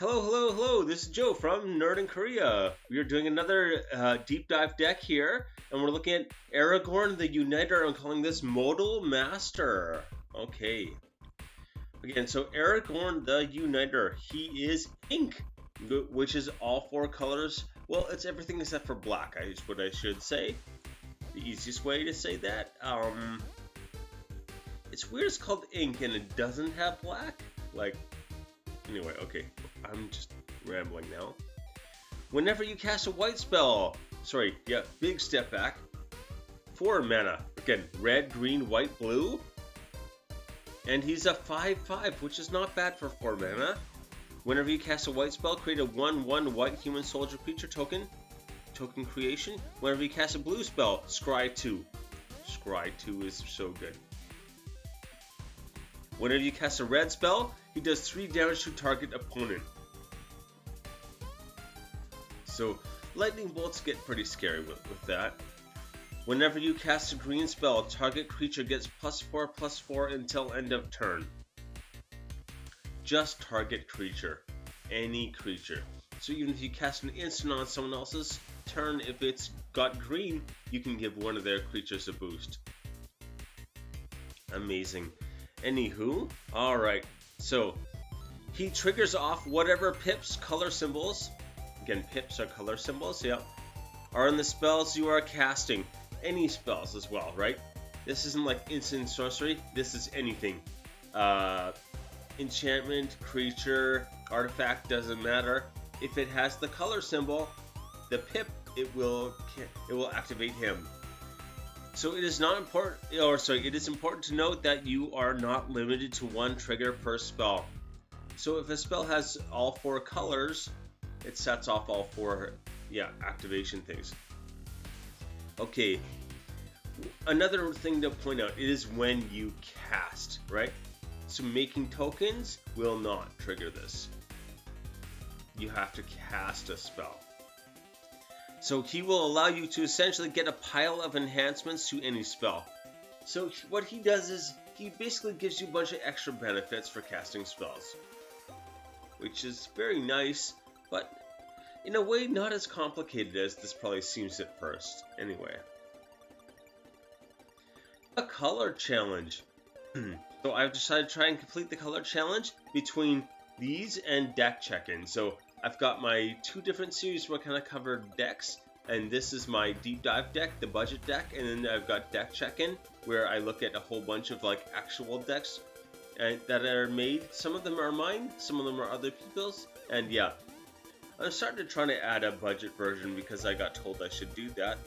Hello, hello, hello. This is Joe from Nerd in Korea. We are doing another deep dive deck here, and we're looking at Aragorn the Uniter. I'm calling this Modal Master. Okay. Again, so Aragorn the Uniter. He is ink, which is all four colors. Well, it's everything except for black, is what I should say. The easiest way to say that. It's weird. It's called ink, and it doesn't have black. Anyway, okay. I'm just rambling now. Whenever you cast a white spell, big step back. 4 mana. Again, red, green, white, blue. And he's a 5/5, which is not bad for 4 mana. Whenever you cast a white spell, create a 1/1 white human soldier creature token. Token creation. Whenever you cast a blue spell, scry 2. Scry 2 is so good. Whenever you cast a red spell, he does 3 damage to target opponent. So, lightning bolts get pretty scary with that. Whenever you cast a green spell, target creature gets +4/+4 until end of turn. Just target creature. Any creature. So even if you cast an instant on someone else's turn, if it's got green, you can give one of their creatures a boost. Amazing. Anywho, alright, so he triggers off whatever pips, color symbols, again pips are color symbols, yeah, are in the spells you are casting. Any spells as well, right? This isn't like instant sorcery, this is anything. Enchantment, creature, artifact, doesn't matter. If it has the color symbol, the pip, it will activate him. So it is important to note that you are not limited to one trigger per spell. So if a spell has all 4 colors, it sets off all 4 activation things. Okay. Another thing to point out is when you cast, right? So making tokens will not trigger this. You have to cast a spell. So he will allow you to essentially get a pile of enhancements to any spell. So what he does is he basically gives you a bunch of extra benefits for casting spells, which is very nice, but in a way not as complicated as this probably seems at first. Anyway. A color challenge. So I've decided to try and complete the color challenge between these and deck check-in. So I've got my 2 different series where I kind of cover decks, and this is my deep dive deck, the budget deck, and then I've got deck check-in where I look at a whole bunch of actual decks that are made. Some of them are mine, some of them are other people's, and yeah. I'm starting to try to add a budget version because I got told I should do that,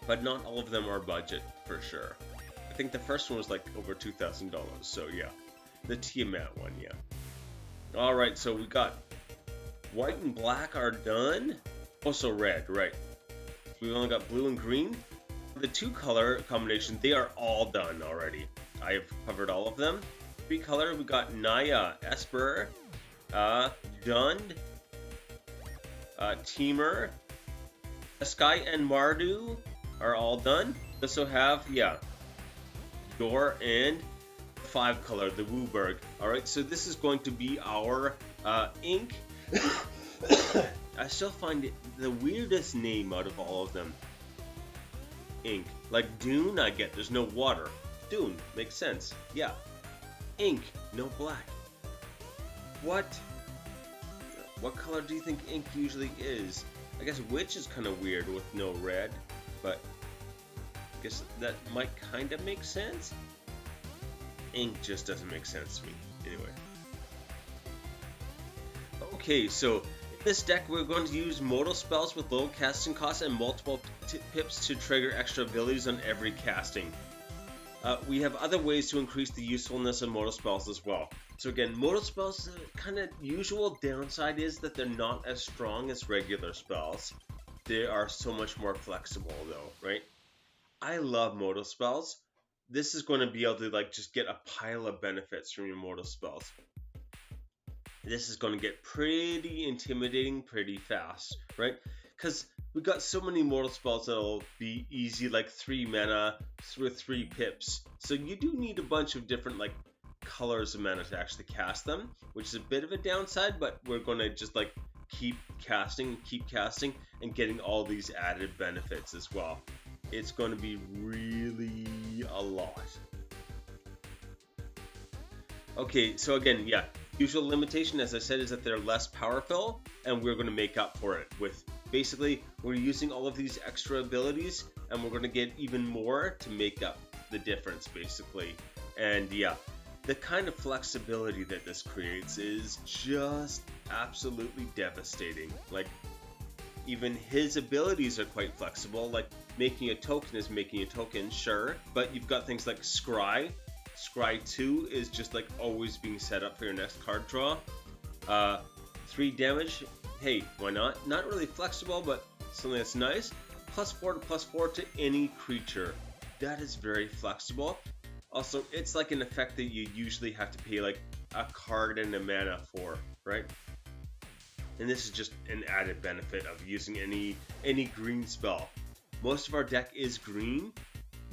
but not all of them are budget for sure. I think the first one was over $2,000, so yeah. The Tiamat one, yeah. Alright, so we got white and black are done. Also red, right. We've only got blue and green. The 2 color combination, they are all done already. I have covered all of them. 3 color, we got Naya, Esper, Dund, Teamer, Sky and Mardu are all done. We also have, Door and 5 color, the Wooburg. Alright, so this is going to be our ink. I still find it the weirdest name out of all of them. Ink. Like Dune, I get there's no water. Dune, makes sense. Yeah. Ink, no black. What color do you think ink usually is? I guess witch is kind of weird with no red, but I guess that might kind of make sense. Ink just doesn't make sense to me. Anyway. Okay, so in this deck we're going to use modal spells with low casting costs and multiple pips to trigger extra abilities on every casting. We have other ways to increase the usefulness of modal spells as well. So again, modal spells, the kind of usual downside is that they're not as strong as regular spells. They are so much more flexible though, right? I love modal spells. This is going to be able to just get a pile of benefits from your modal spells. This is going to get pretty intimidating pretty fast, right? Because we've got so many mortal spells that'll be easy, like 3 mana with 3 pips. So you do need a bunch of different colors of mana to actually cast them, which is a bit of a downside, but we're going to just like keep casting, and getting all these added benefits as well. It's going to be really a lot. Okay, so again, yeah, usual limitation, as I said, is that they're less powerful, and we're going to make up for it with basically we're using all of these extra abilities, and we're going to get even more to make up the difference, basically. And yeah, the kind of flexibility that this creates is just absolutely devastating. Like, even his abilities are quite flexible, like making a token is making a token, sure, but you've got things like Scry. Scry 2 is just like always being set up for your next card draw. 3 damage, hey, why not? Not really flexible, but something that's nice. +4 to +4 to any creature. That is very flexible. Also, it's like an effect that you usually have to pay like a card and a mana for, right? And this is just an added benefit of using any green spell. Most of our deck is green,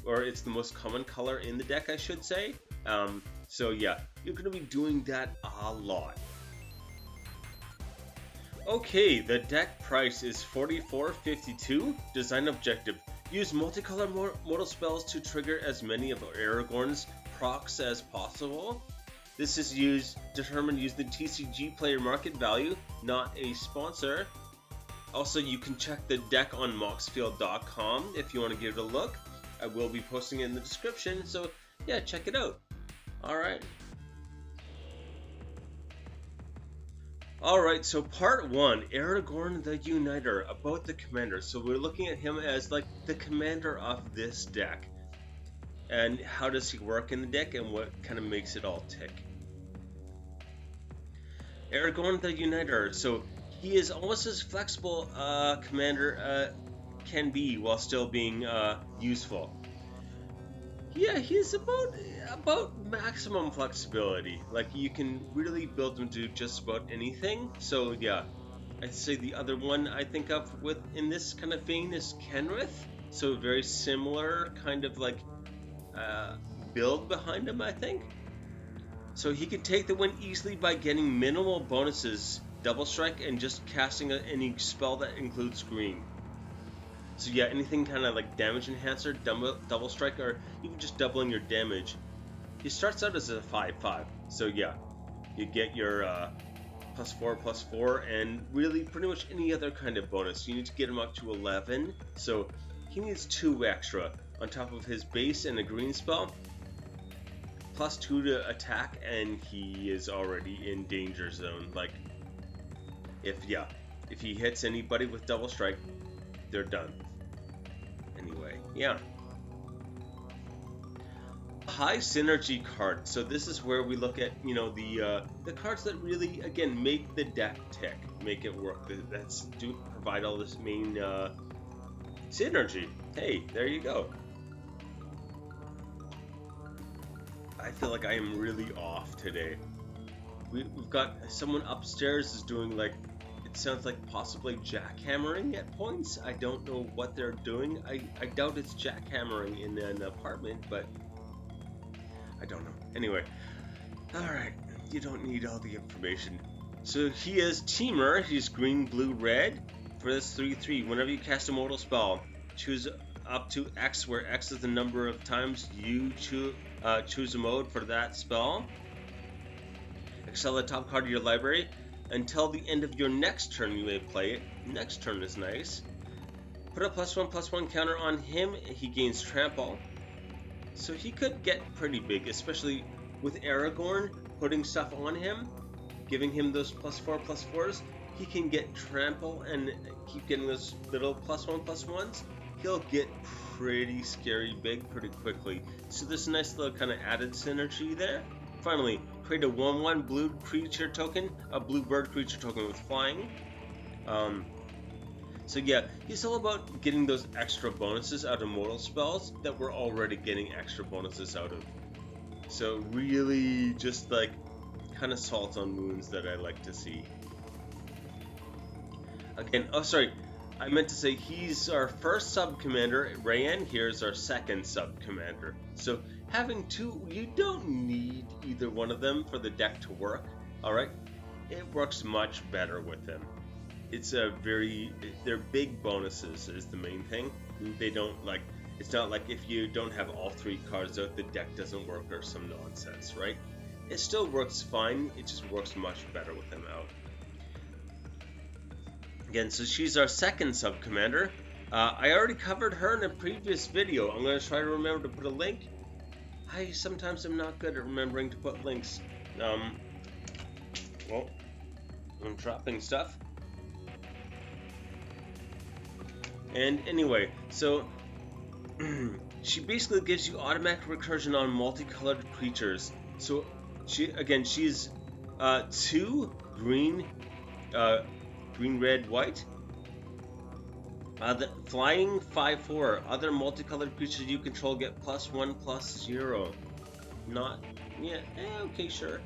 or it's the most common color in the deck, I should say. So yeah, you're going to be doing that a lot. Okay, the deck price is $44.52. Design objective: use multicolor mortal spells to trigger as many of Aragorn's procs as possible. This is determined using the TCG player market value, not a sponsor. Also, you can check the deck on moxfield.com if you want to give it a look. I will be posting it in the description, so yeah, check it out. Alright, so part 1, Aragorn the Uniter, about the commander. So we're looking at him as like the commander of this deck. And how does he work in the deck, and what kind of makes it all tick. Aragorn the Uniter, so he is almost as flexible commander can be while still being useful. Yeah, he's about maximum flexibility. Like, you can really build him to just about anything. So yeah, I'd say the other one I think of in this kind of vein is Kenrith. So very similar kind of like build behind him, I think. So he can take the win easily by getting minimal bonuses, double strike, and just casting any spell that includes green. So yeah, anything kind of like damage enhancer, double strike, or even just doubling your damage. He starts out as a 5/5, so yeah, you get your +4/+4, and really pretty much any other kind of bonus. You need to get him up to 11, so he needs 2 extra on top of his base and a green spell. +2 to attack, and he is already in danger zone. Like, if he hits anybody with double strike, they're done. Anyway, yeah. High synergy card. So this is where we look at, the cards that really, again, make the deck tick, make it work. That's do provide all this main synergy. Hey, there you go. I feel like I am really off today. We've got someone upstairs is doing like, it sounds like possibly jackhammering at points. I don't know what they're doing. I doubt it's jackhammering in an apartment, but I don't know. Anyway, alright, you don't need all the information. So he is Teamer. He's green, blue, red. For this 3/3, whenever you cast a mortal spell, choose up to X, where X is the number of times you choose a mode for that spell. Excel the top card of your library. Until the end of your next turn, you may play it. Next turn is nice. Put a +1/+1 counter on him. He gains trample. So he could get pretty big, especially with Aragorn putting stuff on him, giving him those +4/+4s. He can get trample and keep getting those little +1/+1s. He'll get pretty scary big pretty quickly. So there's a nice little kind of added synergy there. Finally, create a 1/1 blue creature token, a blue bird creature token with flying. So yeah, he's all about getting those extra bonuses out of mortal spells that we're already getting extra bonuses out of. So really just like kind of salt on wounds that I like to see. Again, oh sorry, I meant to say he's our first sub-commander. Rayan here is our second sub-commander. So having two, you don't need either one of them for the deck to work, alright? It works much better with them. It's they're big bonuses is the main thing. They don't like, it's not like if you don't have all three cards out, the deck doesn't work or some nonsense, right? It still works fine, it just works much better with them out. Again, so she's our second sub-commander. I already covered her in a previous video. I'm going to try to remember to put a link. I sometimes am not good at remembering to put links. Well, I'm dropping stuff. And anyway, so she basically gives you automatic recursion on multicolored creatures. So she's 2 green, green, red, white. The flying 5/4. Other multicolored creatures you control get +1/+0. Not, yeah, okay, sure.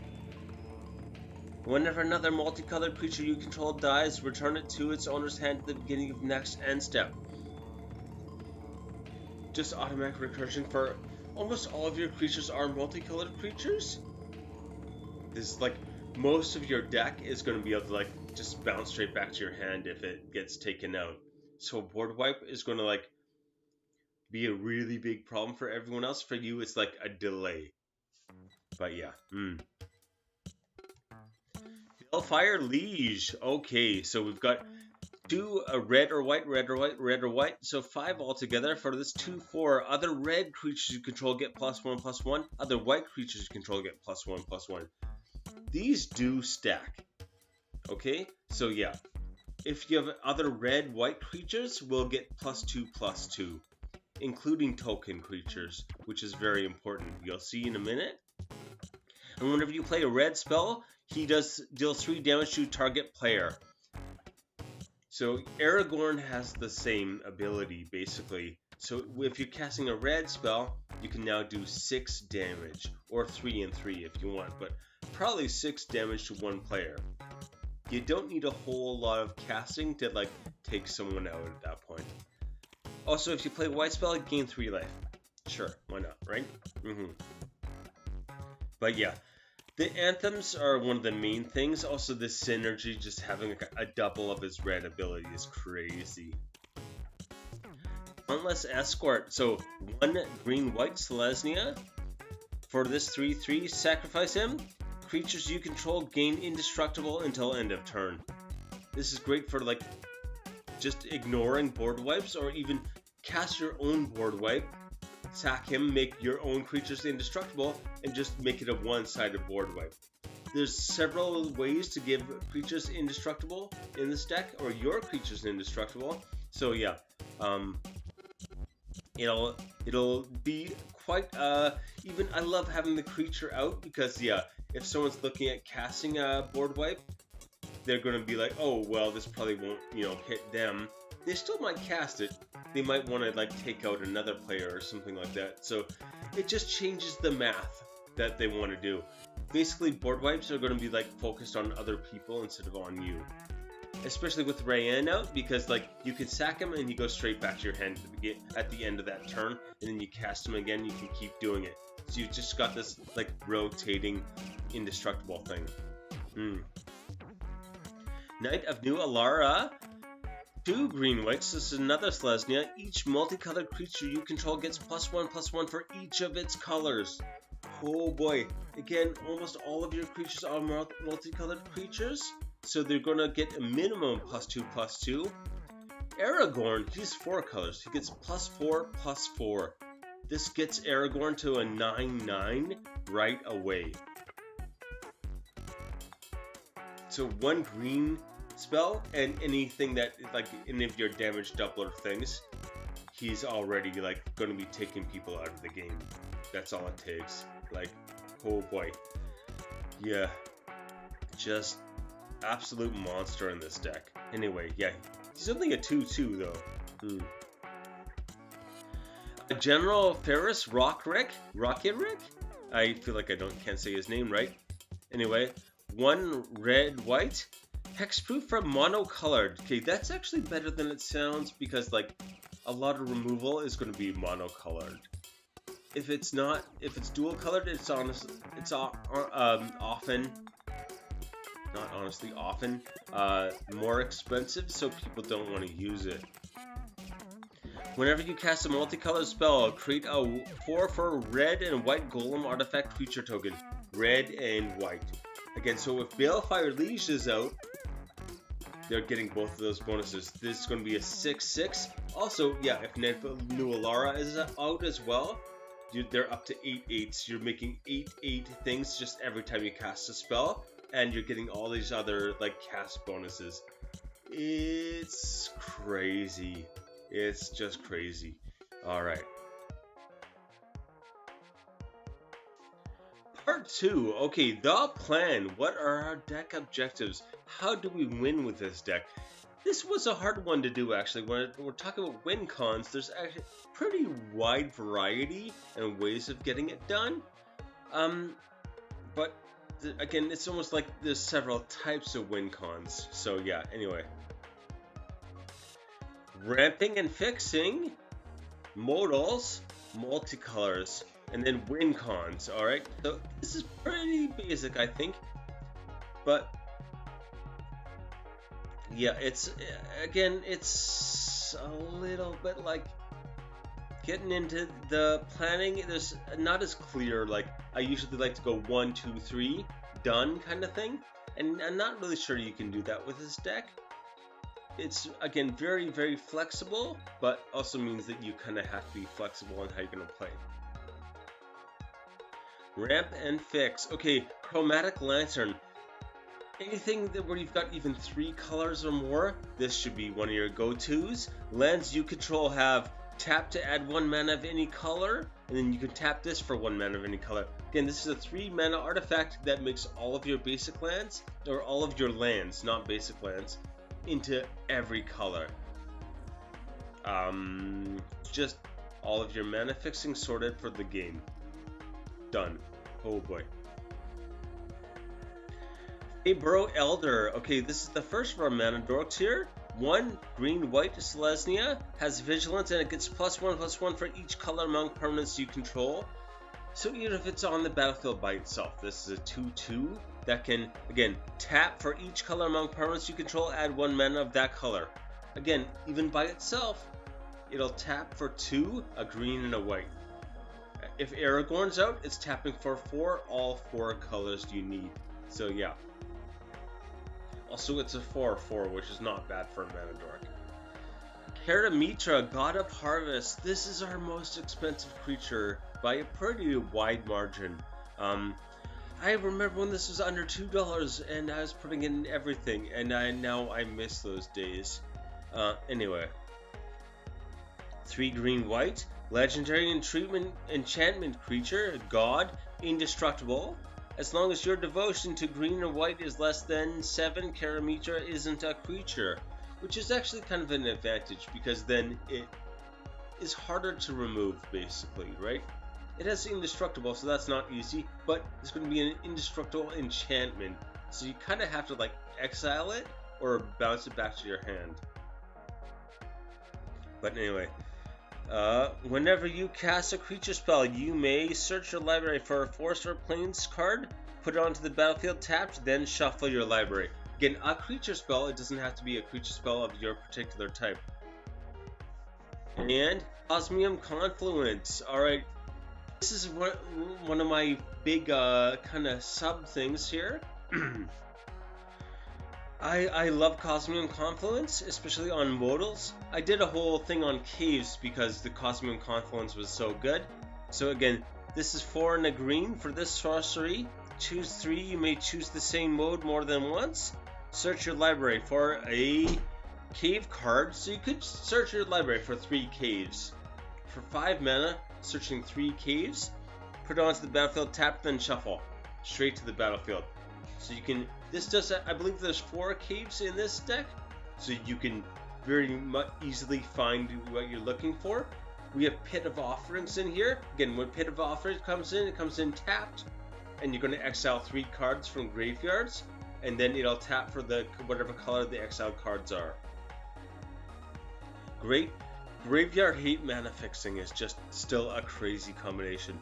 Whenever another multicolored creature you control dies, return it to its owner's hand at the beginning of next end step. Just automatic recursion for almost all of your creatures are multicolored creatures. This is like most of your deck is going to be able to like just bounce straight back to your hand if it gets taken out. So board wipe is going to like be a really big problem for everyone else. For you, it's like a delay. But yeah. Balefire Liege. Okay, so we've got 2 red or white, red or white, red or white. So 5 altogether. For this 2/4, other red creatures you control get +1/+1. Other white creatures you control get +1/+1. These do stack. Okay, so yeah. If you have other red, white creatures, we'll get +2/+2, including token creatures, which is very important. You'll see in a minute. And whenever you play a red spell, he deals 3 damage to target player. So Aragorn has the same ability, basically. So if you're casting a red spell, you can now do 6 damage, or 3 and 3 if you want, but probably 6 damage to one player. You don't need a whole lot of casting to like take someone out at that point. Also, if you play white spell, you gain 3 life. Sure, why not, right? But yeah, the anthems are one of the main things. Also, the synergy, just having a double of his red ability is crazy. Dauntless Escort. So 1 green-white Selesnya. For this 3/3, sacrifice him. Creatures you control gain indestructible until end of turn. This is great for like just ignoring board wipes, or even cast your own board wipe, sack him, make your own creatures indestructible, and just make it a one-sided board wipe. There's several ways to give creatures indestructible in this deck, or your creatures indestructible. So yeah, it'll be quite even. I love having the creature out because yeah, if someone's looking at casting a board wipe, they're going to be like, oh well, this probably won't hit them. They still might cast it. They might want to like take out another player or something like that. So it just changes the math that they want to do. Basically, board wipes are going to be like focused on other people instead of on you. Especially with Rayanne out, because like you can sack him and he goes straight back to your hand at the end of that turn, and then you cast him again. You can keep doing it. So you've just got this like rotating indestructible thing. Knight of New Alara. 2 green whites. This is another Selesnya. Each multicolored creature you control gets +1/+1 for each of its colors. Oh boy. Again, almost all of your creatures are multicolored creatures, so they're gonna get a minimum +2/+2. Aragorn, he's 4 colors. He gets +4/+4. This gets Aragorn to a 9/9 right away. So 1 green spell, and anything that like any of your damage doubler things, he's already like going to be taking people out of the game. That's all it takes. Like, oh boy, yeah, just absolute monster in this deck. Anyway, yeah, he's only a 2/2 though. General Ferris Rockrick. I feel like I can't say his name right. Anyway, 1 red white. Hexproof from monocolored. Okay, that's actually better than it sounds, because like a lot of removal is going to be monocolored. if it's dual colored, it's often, not honestly, often more expensive, so people don't want to use it. Whenever you cast a multicolored spell, create a 4/4 red and white golem artifact creature token. Red and white. Again, so if Balefire Liege is out, they're getting both of those bonuses. This is going to be a 6/6. Also, yeah, if New Alara is out as well, they're up to 8/8s. You're making 8/8 things just every time you cast a spell, and you're getting all these other like cast bonuses. It's crazy. It's just crazy. Alright. Part 2. Okay, the plan. What are our deck objectives? How do we win with this deck? This was a hard one to do, actually. When we're talking about win cons, there's actually a pretty wide variety and ways of getting it done. But again, it's almost like there's several types of win cons. So yeah, anyway. Ramping and fixing, modals, multicolors, and then win cons. Alright, so this is pretty basic, I think. But yeah, it's a little bit like getting into the planning. There's not as clear. Like I usually like to go 1, 2, 3, done kind of thing, and I'm not really sure you can do that with this deck. It's, again, very, very flexible, but also means that you kind of have to be flexible on how you're going to play. Ramp and fix. Okay, Chromatic Lantern. Anything where you've got even 3 colors or more, this should be one of your go-tos. Lands you control have tap to add 1 mana of any color, and then you can tap this for 1 mana of any color. Again, this is a 3 mana artifact that makes all of your basic lands, or all of your lands, not basic lands, into every color. Just all of your mana fixing sorted for the game. Done. Oh boy. Fabro Elder. Okay, this is the first of our mana dorks here. 1 green-white Selesnya has vigilance and it gets +1/+1 for each color among permanents you control. So even if it's on the battlefield by itself, this is a 2/2 that can, again, tap for each color among permanents you control, add 1 mana of that color. Again, even by itself, it'll tap for 2, a green and a white. If Aragorn's out, it's tapping for 4, all 4 colors you need. So yeah. Also, it's a 4/4, which is not bad for a mana dork. Karamitra, God of Harvest. This is our most expensive creature by a pretty wide margin. I remember when this was under $2 and I was putting in everything, and now I miss those days. Anyway. 3 green-white, legendary enchantment creature, God, indestructible. As long as your devotion to green or white is less than 7, Karamitra isn't a creature. Which is actually kind of an advantage, because then it is harder to remove, basically, right? It has indestructible, so that's not easy, but it's going to be an indestructible enchantment. So you kind of have to, like, exile it, or bounce it back to your hand. But anyway. Whenever you cast a creature spell, you may search your library for a Forest or Plains card, put it onto the battlefield tapped, then shuffle your library. Again, a creature spell, it doesn't have to be a creature spell of your particular type. And Osmium Confluence. Alright, this is one of my big kind of sub things here. I love Cosmium Confluence, especially on modals. I did a whole thing on caves because the Cosmium Confluence was so good. So again, this is 4 and a green for this sorcery. Choose 3, you may choose the same mode more than once. Search your library for a cave card, so you could search your library for 3 caves. For 5 mana, searching 3 caves, put it onto the battlefield, tap, then shuffle. Straight to the battlefield. So you can, this does, I believe there's 4 caves in this deck, so you can very much easily find what you're looking for. We have Pit of Offerings in here. Again, when Pit of Offerings comes in, it comes in tapped, and you're going to exile 3 cards from graveyards, and then it'll tap for the whatever color the exiled cards are. Great Graveyard Hate Mana Fixing is just still a crazy combination.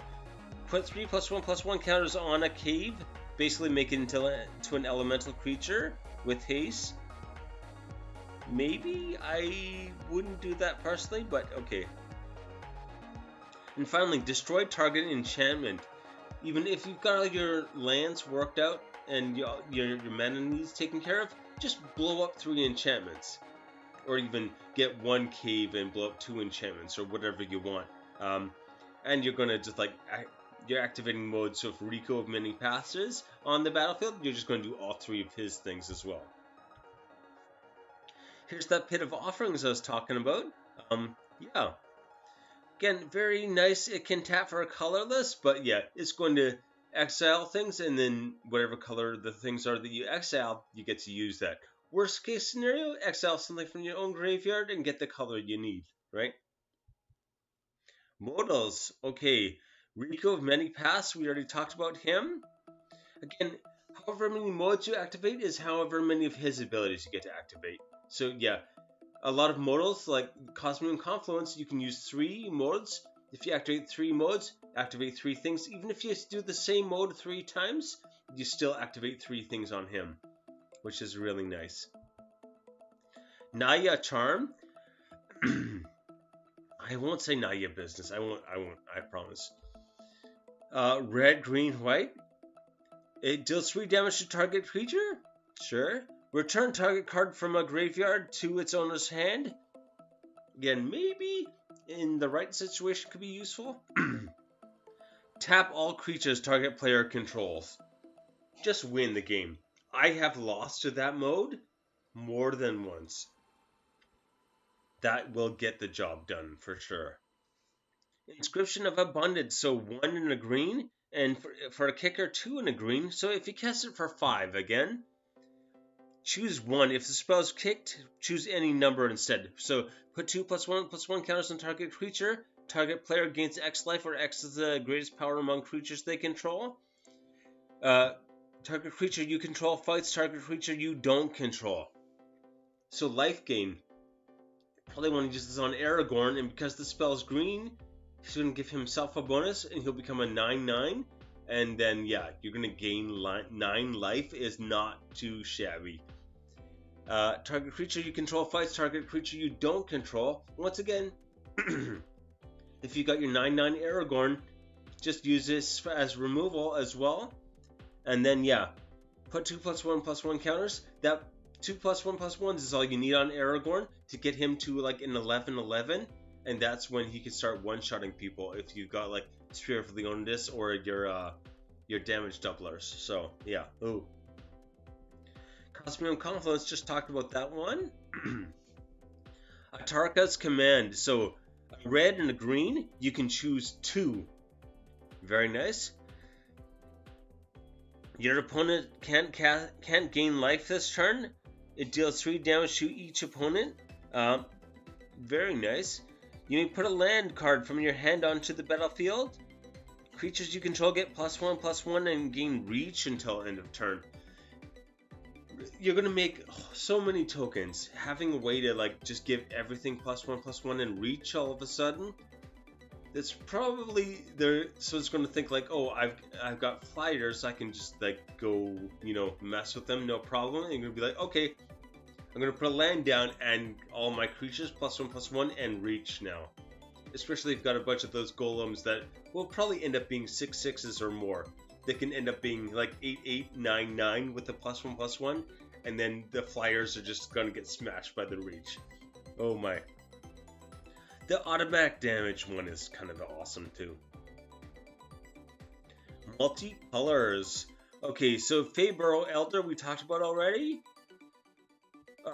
Put 3+1/+1 counters on a cave, basically make it into an elemental creature with haste. Maybe I wouldn't do that personally, but okay. And finally, destroy target enchantment. Even if you've got your lands worked out and your mana needs taken care of, just blow up 3 enchantments. Or even get 1 cave and blow up 2 enchantments, or whatever you want. And you're gonna just like, you're activating mode, so if Rico of Many Paths is on the battlefield, you're just gonna do all 3 of his things as well. Here's that Pit of Offerings I was talking about. Yeah. Again, very nice. It can tap for a colorless, but yeah, it's going to exile things, and then whatever color the things are that you exile, you get to use that. Worst case scenario, exile something from your own graveyard and get the color you need, right? Modals. Okay, Rico of Many Paths, we already talked about him. Again, however many modes you activate is however many of his abilities you get to activate. So yeah, a lot of modals, like Cosmium Confluence, you can use 3 modes. If you activate 3 modes, activate 3 things. Even if you do the same mode 3 times, you still activate 3 things on him, which is really nice. Naya Charm. I won't say Naya business. I won't. I promise. Red, green, white. It deals 3 damage to target creature. Sure. Return target card from a graveyard to its owner's hand. Again, maybe in the right situation could be useful. Tap all creatures target player controls. Just win the game. I have lost to that mode more than once. That will get the job done for sure. Inscription of Abundance. So 1 in a green, and for a kicker 2 in a green. So if you cast it for 5 again, choose 1. If the spell is kicked, choose any number instead. So put 2+1/+1 counters on target creature. Target player gains X life, or X is the greatest power among creatures they control. Target creature you control fights target creature you don't control. So life gain. Probably want to use this on Aragorn, and because the spell is green, he's going to give himself a bonus, and he'll become a 9/9. And then, yeah, you're going to gain 9 life. Is not too shabby. Target creature you control fights target creature you don't control. Once again, if you got your 9/9 Aragorn, just use this as removal as well. And then, yeah, put 2+1/+1 counters. That 2+1/+1 is all you need on Aragorn to get him to like an 11/11. And that's when he can start one-shotting people if you got like Spear of Leonidas or your damage doublers. So yeah. Ooh. Cosmium Confluence, just talked about that one. Atarka's Command. So a red and a green, you can choose 2. Very nice. Your opponent can't gain life this turn. It deals 3 damage to each opponent. Very nice. You may put a land card from your hand onto the battlefield. Creatures you control get +1/+1 and gain reach until end of turn. You're gonna make so many tokens. Having a way to like just give everything +1/+1 and reach all of a sudden, that's probably there. So it's gonna think like, oh, I've got flyers, I can just like go, mess with them, no problem. And you're gonna be like, okay, I'm gonna put a land down and all my creatures +1/+1 and reach now. Especially if you've got a bunch of those golems that will probably end up being 6/6s or more. They can end up being like 8/8, 9/9 with the +1/+1, and then the flyers are just gonna get smashed by the reach. Oh my. The automatic damage one is kind of awesome too. Multicolors. Okay, so Feyburrow Elder we talked about already.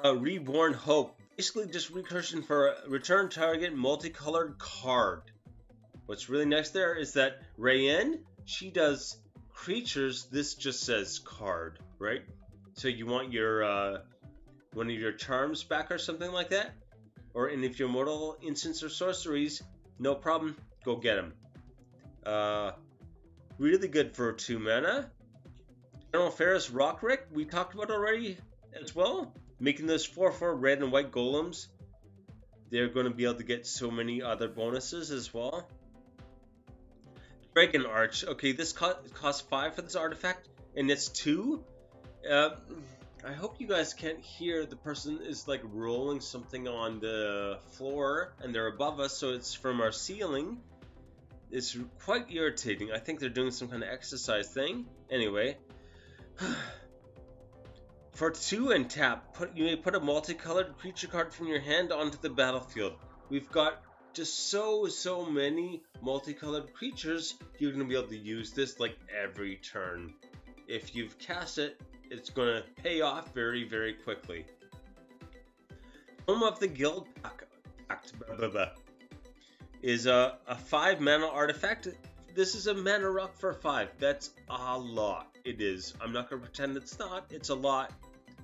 Reborn Hope. Basically just recursion for a return target multicolored card. What's really nice there is that Rayen, she does creatures, this just says card, right? So you want your one of your charms back or something like that? Or any of your mortal instants or sorceries, no problem, go get them. Really good for 2 mana. General Ferris Rockrick, we talked about already as well. Making those 4/4 red and white golems. they're going to be able to get so many other bonuses as well. Dragon Arch. Okay, this costs 5 for this artifact, and it's 2. I hope you guys can't hear. The person is like rolling something on the floor, and they're above us, so it's from our ceiling. It's quite irritating. I think they're doing some kind of exercise thing. Anyway, for 2 and tap, you may put a multicolored creature card from your hand onto the battlefield. We've got just so many multicolored creatures. You're going to be able to use this like every turn. If you've cast it, it's going to pay off very quickly. Home of the Guild Pact is a 5 mana artifact. This is a mana rock for 5. That's a lot. It is. I'm not going to pretend it's not. It's a lot.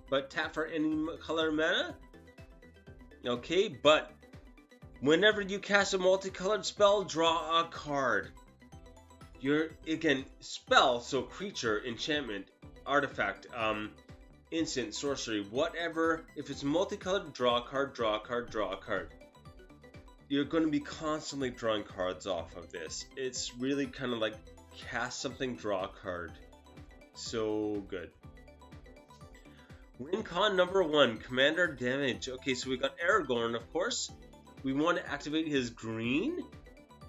But tap for any color mana. Okay, but whenever you cast a multicolored spell, draw a card. Again, spell, so creature, enchantment, artifact, instant, sorcery, whatever. If it's multicolored, draw a card, draw a card, draw a card. You're going to be constantly drawing cards off of this. It's really kind of like cast something, draw a card. So good. Win con number 1, commander damage. Okay, so we got Aragorn, of course. We want to activate his green.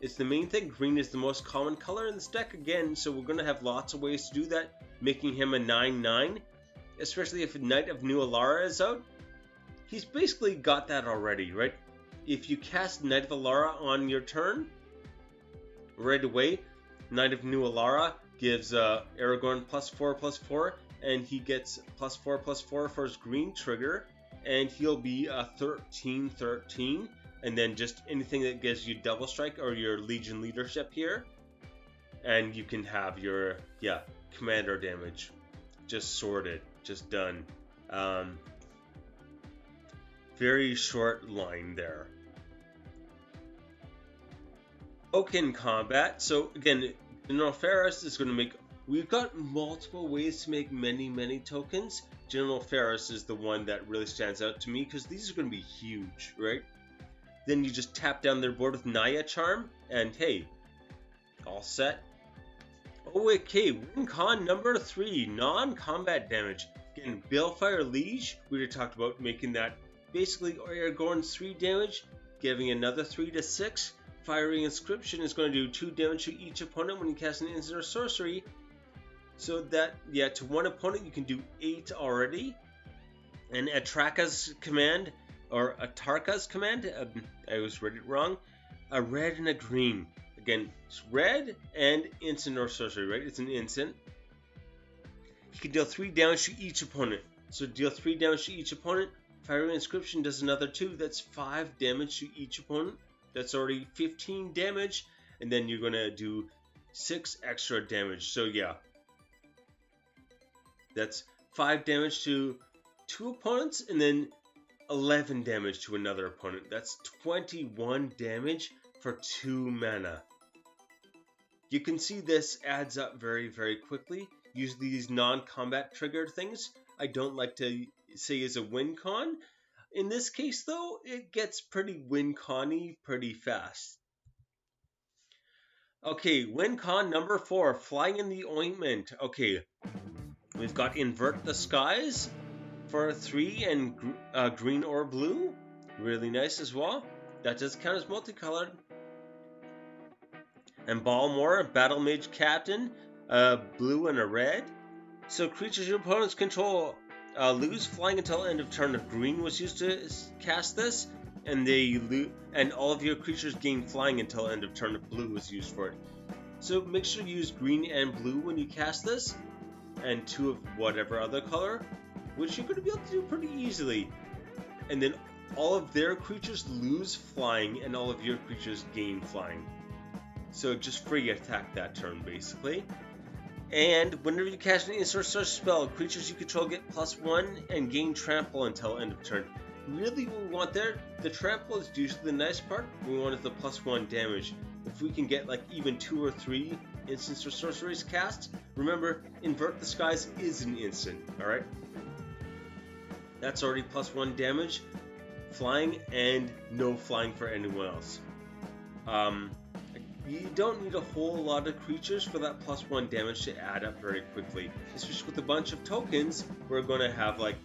It's the main thing. Green is the most common color in this deck again, so we're going to have lots of ways to do that, making him a 9/9, especially if Knight of New Alara is out. He's basically got that already, right? If you cast Knight of Alara on your turn, right away, Knight of New Alara gives Aragorn +4/+4, and he gets +4/+4 for his green trigger, and he'll be a 13/13. And then just anything that gives you double strike or your legion leadership here. And you can have your, commander damage. Just sorted. Just done. Very short line there. Token combat. So again, General Ferris is going to make... We've got multiple ways to make many tokens. General Ferris is the one that really stands out to me because these are going to be huge, right? Then you just tap down their board with Naya Charm, and hey, all set. Okay, win con number 3, non-combat damage. Again, Balefire Liege, we already talked about making that basically Aragorn's 3 damage, giving another 3 to 6. Fiery Inscription is going to do 2 damage to each opponent when you cast an instant or sorcery. So that, to one opponent you can do 8 already. And Atraka's command, or Atarka's command, I always read it wrong, a red and a green. Again, it's red and instant or sorcery, right? It's an instant. He can deal 3 damage to each opponent. So deal 3 damage to each opponent. Fiery Inscription does another 2. That's 5 damage to each opponent. That's already 15 damage. And then you're going to do 6 extra damage. So that's 5 damage to 2 opponents, and then 11 damage to another opponent. That's 21 damage for 2 mana. You can see this adds up very quickly. Use these non-combat triggered things. I don't like to say is a win con. In this case though, it gets pretty win con-y pretty fast. Okay, win con number 4, Flying in the Ointment. Okay, we've got Invert the Skies for 3 and green or blue. Really nice as well. That does count as multicolored. And Balmore, Battle Mage Captain, blue and a red. So creatures your opponents control lose flying until end of turn if green was used to cast this, and and all of your creatures gain flying until end of turn if blue was used for it. So make sure you use green and blue when you cast this, and 2 of whatever other color, which you're going to be able to do pretty easily. And then all of their creatures lose flying, and all of your creatures gain flying. So just free attack that turn, basically. And whenever you cast an instant or sorcery spell, creatures you control get +1 and gain trample until end of turn. Really what we want there, the trample is usually the nice part. We want is the +1 damage. If we can get like even 2 or 3 instants or sorceries cast, remember, Invert the Skies is an instant, alright? That's already +1 damage. flying and no flying for anyone else. You don't need a whole lot of creatures for that +1 damage to add up very quickly. Especially with a bunch of tokens, we're going to have like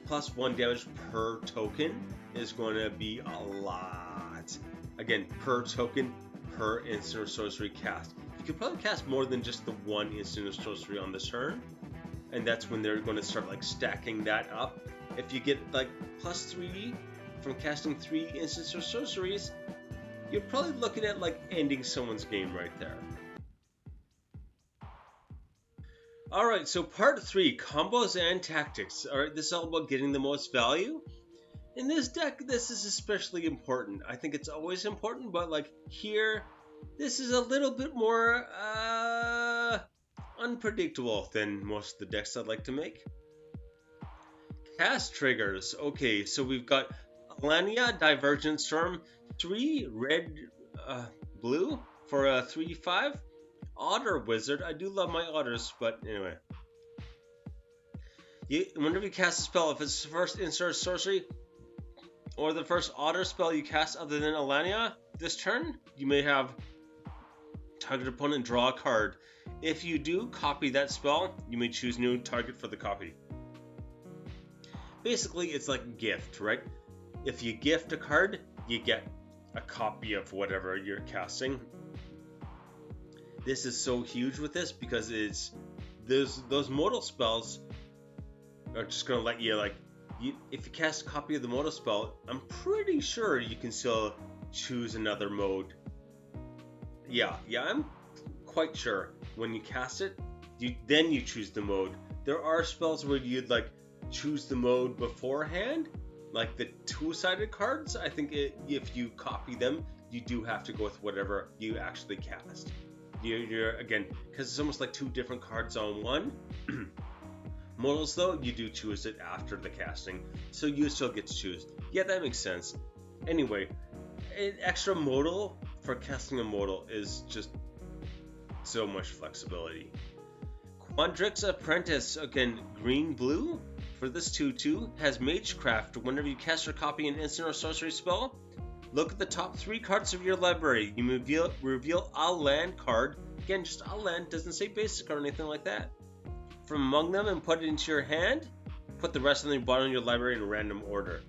+1 damage per token is going to be a lot. Again, per token, per instant or sorcery cast. You could probably cast more than just the one instant or sorcery on this turn, and that's when they're going to start like stacking that up. If you get like +3 from casting 3 instants or sorceries, you're probably looking at like ending someone's game right there. Alright, so part 3, combos and tactics. Alright, this is all about getting the most value. In this deck, this is especially important. I think it's always important, but like here, this is a little bit more unpredictable than most of the decks I'd like to make. Cast triggers. Okay, so we've got Alania, Divergent Storm, 3 red, blue for a 3/5. Otter Wizard. I do love my otters, but anyway. Whenever you cast a spell, if it's the first instant sorcery or the first otter spell you cast other than Alania this turn, you may have target opponent draw a card. If you do copy that spell, you may choose new target for the copy. Basically, it's like a gift, right? If you gift a card, you get a copy of whatever you're casting. This is so huge with this because it's those modal spells are just gonna let you if you cast a copy of the modal spell, I'm pretty sure you can still choose another mode. Yeah, I'm quite sure when you cast it, then you choose the mode. There are spells where you'd like choose the mode beforehand, like the two-sided cards. I think if you copy them, you do have to go with whatever you actually cast. You're again, because it's almost like 2 different cards on one. Modals though, you do choose it after the casting, so you still get to choose. Yeah, that makes sense. Anyway, an extra modal for casting a modal is just so much flexibility. Quandrix Apprentice, again, green-blue for this 2/2, has Magecraft. Whenever you cast or copy an instant or sorcery spell, look at the top 3 cards of your library. You reveal a land card. Again, just a land, doesn't say basic or anything like that. From among them and put it into your hand. Put the rest on the bottom of your library in random order.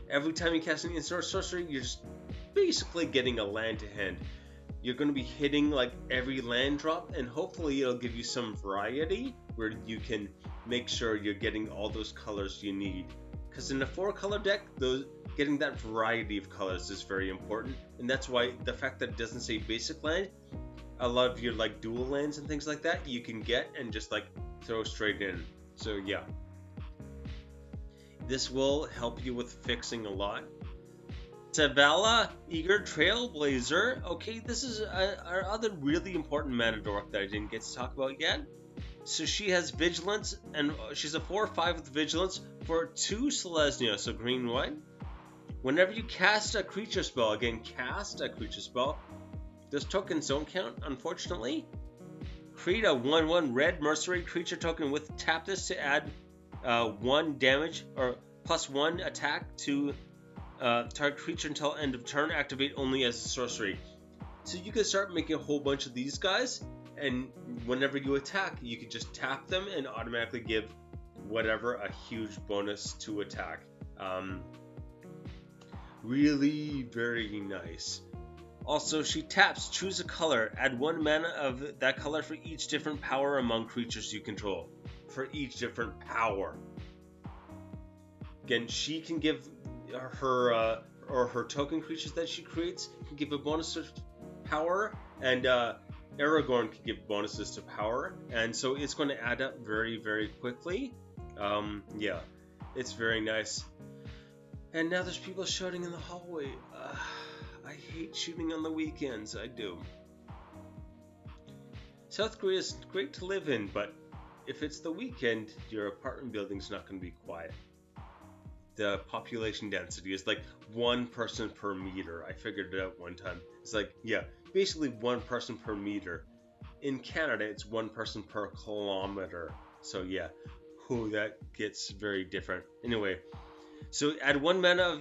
Every time you cast an instant or sorcery, you're just basically getting a land to hand. You're going to be hitting like every land drop, and hopefully it'll give you some variety where you can make sure you're getting all those colors you need. Because in a 4-color deck, getting that variety of colors is very important, and that's why the fact that it doesn't say basic land, a lot of your like dual lands and things like that you can get and just like throw straight in. So yeah, this will help you with fixing a lot. Zavala, Eager Trailblazer. Okay, this is our other really important mana dork that I didn't get to talk about yet. So she has Vigilance, and she's a 4/5 with Vigilance for 2 Selesnya, so green-white. Whenever you cast a creature spell, again, cast a creature spell, those tokens don't count, unfortunately. Create a 1/1 red mercenary creature token with tap this to add 1 damage or +1 attack to target creature until end of turn. Activate only as a sorcery. So you can start making a whole bunch of these guys, and whenever you attack, you can just tap them and automatically give whatever a huge bonus to attack. Really very nice. Also, she taps, choose a color, add 1 mana of that color for each different power among creatures you control. For each different power. Again, she can give her her token creatures that she creates can give a bonus to power, and Aragorn can give bonuses to power, and so it's going to add up very, very quickly. Yeah, it's very nice. And now there's people shouting in the hallway. I hate shooting on the weekends, I do. South Korea is great to live in, but if it's the weekend, your apartment building's not going to be quiet. The population density is like 1 person per meter. I figured it out one time. It's like, yeah, basically 1 person per meter. In Canada, it's 1 person per kilometer. So yeah, that gets very different. Anyway, So add 1 mana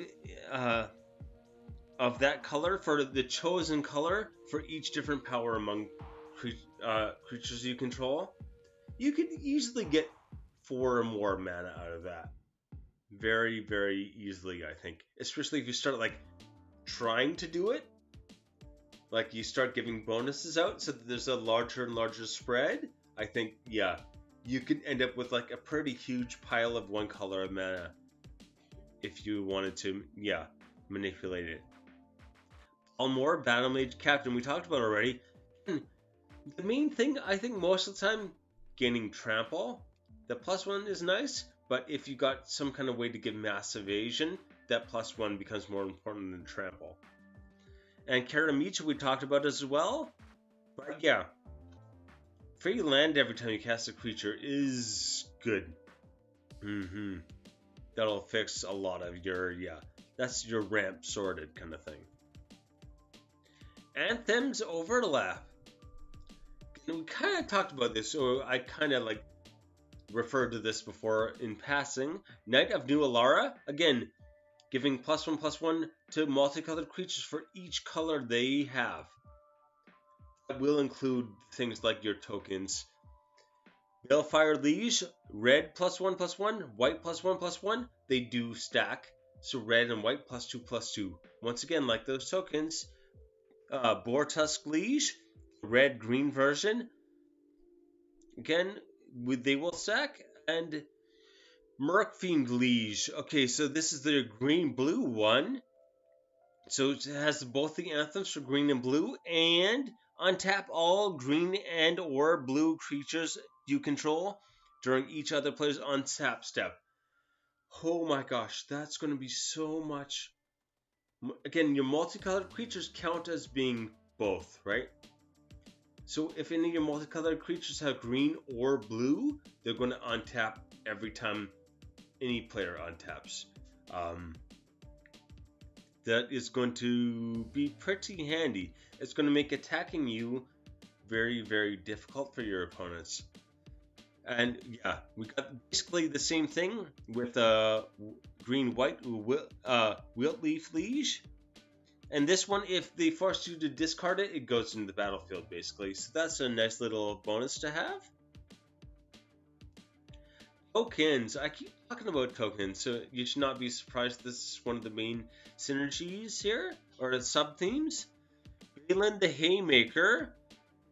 of that color for the chosen color for each different power among creatures you control. You could easily get 4 or more mana out of that. Very, very easily, I think. Especially if you start like trying to do it. Like you start giving bonuses out so that there's a larger and larger spread. I think, yeah, you could end up with like a pretty huge pile of 1 color of mana if you wanted to, yeah, manipulate it. Almor, Battle Mage Captain, we talked about already. The main thing, I think most of the time, gaining Trample. The +1 is nice, but if you got some kind of way to give mass evasion, that +1 becomes more important than Trample. And Karamicha we talked about as well. But yeah, free land every time you cast a creature is good. That'll fix a lot of your, yeah, that's your ramp sorted kind of thing. Anthem's Overlap. And we kind of talked about this, so I kind of like referred to this before in passing. Knight of New Alara, again, giving +1/+1 to multicolored creatures for each color they have. That will include things like your tokens. Balefire Liege, red +1/+1, white +1/+1. They do stack, so red and white +2/+2. Once again, like those tokens. Boartusk Liege, red-green version. Again, they will stack. And Murkfiend Liege. Okay, so this is the green-blue one. So it has both the anthems for green and blue. And untap all green and or blue creatures you control during each other player's untap step. Oh my gosh, that's going to be so much. Again, your multicolored creatures count as being both, right? So if any of your multicolored creatures have green or blue, they're going to untap every time any player untaps. That is going to be pretty handy. It's going to make attacking you very, very difficult for your opponents. And yeah, we got basically the same thing with green-white Wiltleaf Liege. And this one, if they force you to discard it, it goes into the battlefield basically. So that's a nice little bonus to have. Tokens. I keep talking about tokens, so you should not be surprised this is one of the main synergies here, or the sub-themes. Balin the Haymaker.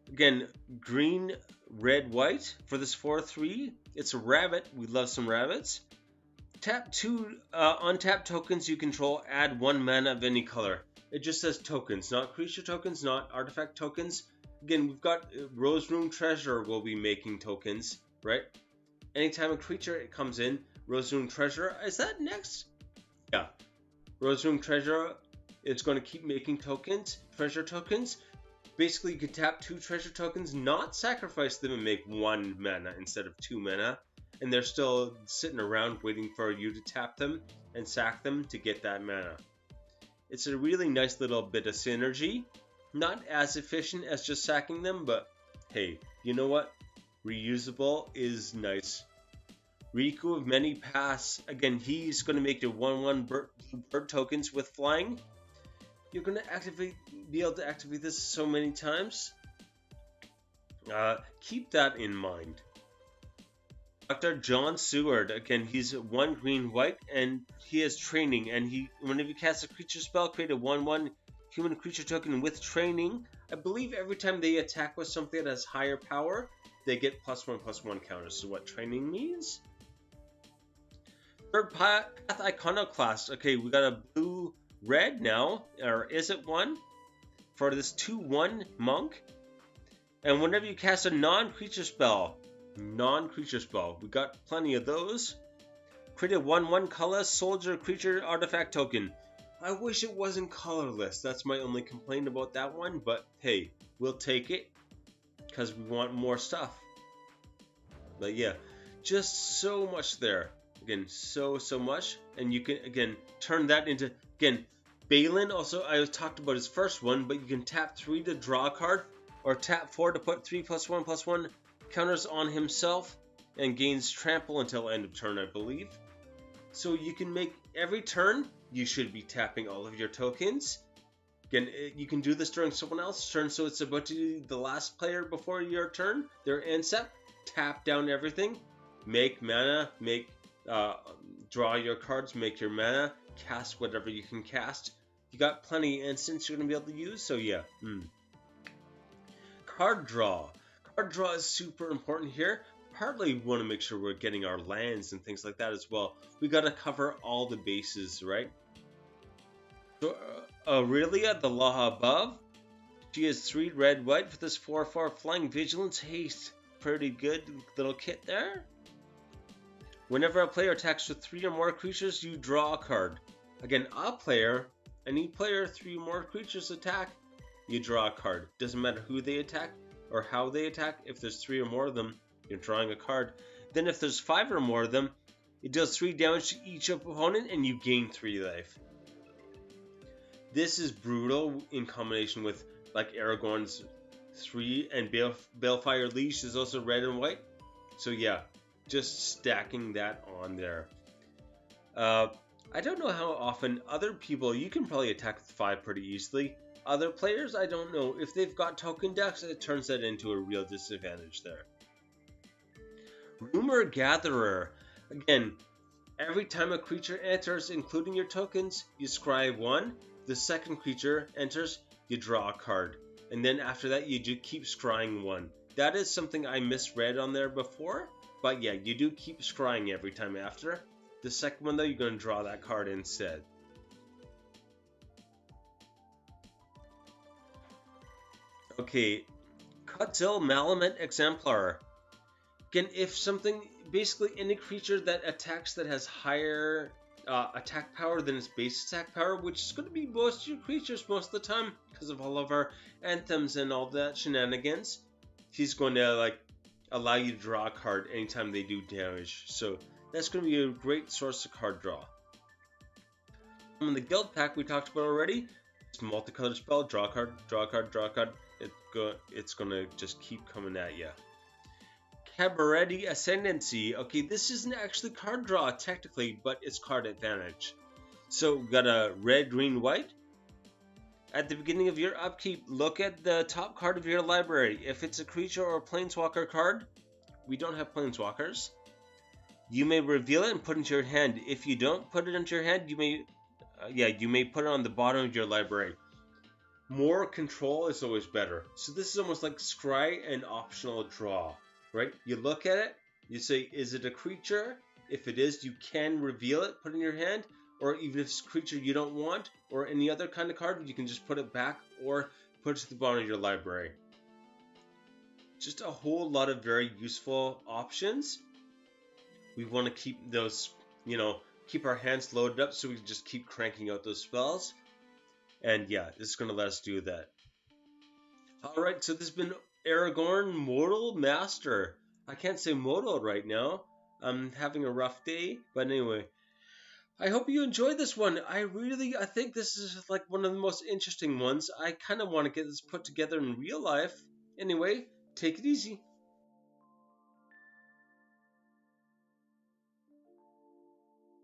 Again, green, red, white for this 4/3. It's a rabbit. We love some rabbits. Tap 2 untap tokens you control. Add 1 mana of any color. It just says tokens, not creature tokens, not artifact tokens. Again, we've got Rose Room Treasure will be making tokens, right? Anytime a creature comes in, Rose Room Treasure, is that next? Yeah. Rose Room Treasure is going to keep making tokens, treasure tokens. Basically, you can tap 2 treasure tokens, not sacrifice them and make 1 mana instead of 2 mana. And they're still sitting around waiting for you to tap them and sack them to get that mana. It's a really nice little bit of synergy. Not as efficient as just sacking them, but hey, you know what? Reusable is nice. Riku of Many Paths. Again, he's going to make your 1/1 bird tokens with flying. You're going to be able to activate this so many times. Keep that in mind. Dr. John Seward. Again, he's 1 green white, and he has training. And whenever you cast a creature spell, create a 1/1 human creature token with training. I believe every time they attack with something that has higher power, they get +1/+1 counters. So what training means? Third Path Iconoclast. Okay, we got a blue-red now, or is it 1? For this 2/1 monk. And whenever you cast a non-creature spell, we got plenty of those. Create a 1/1 colorless soldier creature artifact token. I wish it wasn't colorless. That's my only complaint about that one, but hey, we'll take it because we want more stuff. But yeah, just so much there. Again, so much. And you can, again, turn that into, again, Balin. Also, I talked about his first one, but you can tap 3 to draw a card, or tap 4 to put 3 +1/+1 counters on himself, and gains trample until end of turn, I believe. So you can make every turn, you should be tapping all of your tokens. Again, you can do this during someone else's turn, so it's about to be the last player before your turn, their end step. Tap down everything, make mana, draw your cards, make your mana, cast whatever you can cast. You got plenty of instants you're going to be able to use, so yeah. Card draw. Card draw is super important here. Partly we want to make sure we're getting our lands and things like that as well. We got to cover all the bases, right? So Aurelia, the Law above, she has 3 red white for this 4/4 flying vigilance haste. Pretty good little kit there. Whenever a player attacks with 3 or more creatures, you draw a card. Again, any player 3 or more creatures attack, you draw a card. Doesn't matter who they attack or how they attack. If there's 3 or more of them, you're drawing a card. Then if there's 5 or more of them, it does 3 damage to each opponent and you gain 3 life. This is brutal in combination with like Aragorn's 3 and Balefire Leash is also red and white. So yeah, just stacking that on there. I don't know how often other people, you can probably attack with 5 pretty easily. Other players, I don't know. If they've got token decks, it turns that into a real disadvantage there. Rumor Gatherer. Again, every time a creature enters, including your tokens, you scry 1. The second creature enters, you draw a card. And then after that, you do keep scrying 1. That is something I misread on there before. But yeah, you do keep scrying every time after. The second one though, you're going to draw that card instead. Okay, Cutzil Malamute Exemplar. Again, if something, basically any creature that attacks that has higher attack power than its base attack power, which is going to be most of your creatures most of the time because of all of our anthems and all that shenanigans, he's going to like allow you to draw a card anytime they do damage. So that's going to be a great source of card draw. In the guild pack we talked about already, it's a multicolored spell, draw a card, draw a card, draw a card. It's going to just keep coming at you. Cabaretti Ascendancy. Okay, this isn't actually card draw technically, but it's card advantage. So we've got a red, green, white. At the beginning of your upkeep, look at the top card of your library. If it's a creature or a planeswalker card, we don't have planeswalkers. You may reveal it and put it into your hand. If you don't put it into your hand, you may put it on the bottom of your library. More control is always better. So this is almost like scry and optional draw. Right? You look at it, you say, is it a creature? If it is, you can reveal it, put it in your hand, or even if it's a creature you don't want, or any other kind of card, you can just put it back or put it to the bottom of your library. Just a whole lot of very useful options. We want to keep those, keep our hands loaded up so we can just keep cranking out those spells. And yeah, this is going to let us do that. Alright, so this has been Aragorn Modal Master. I can't say Modal right now. I'm having a rough day. But anyway, I hope you enjoyed this one. I think this is like one of the most interesting ones. I kind of want to get this put together in real life. Anyway, take it easy.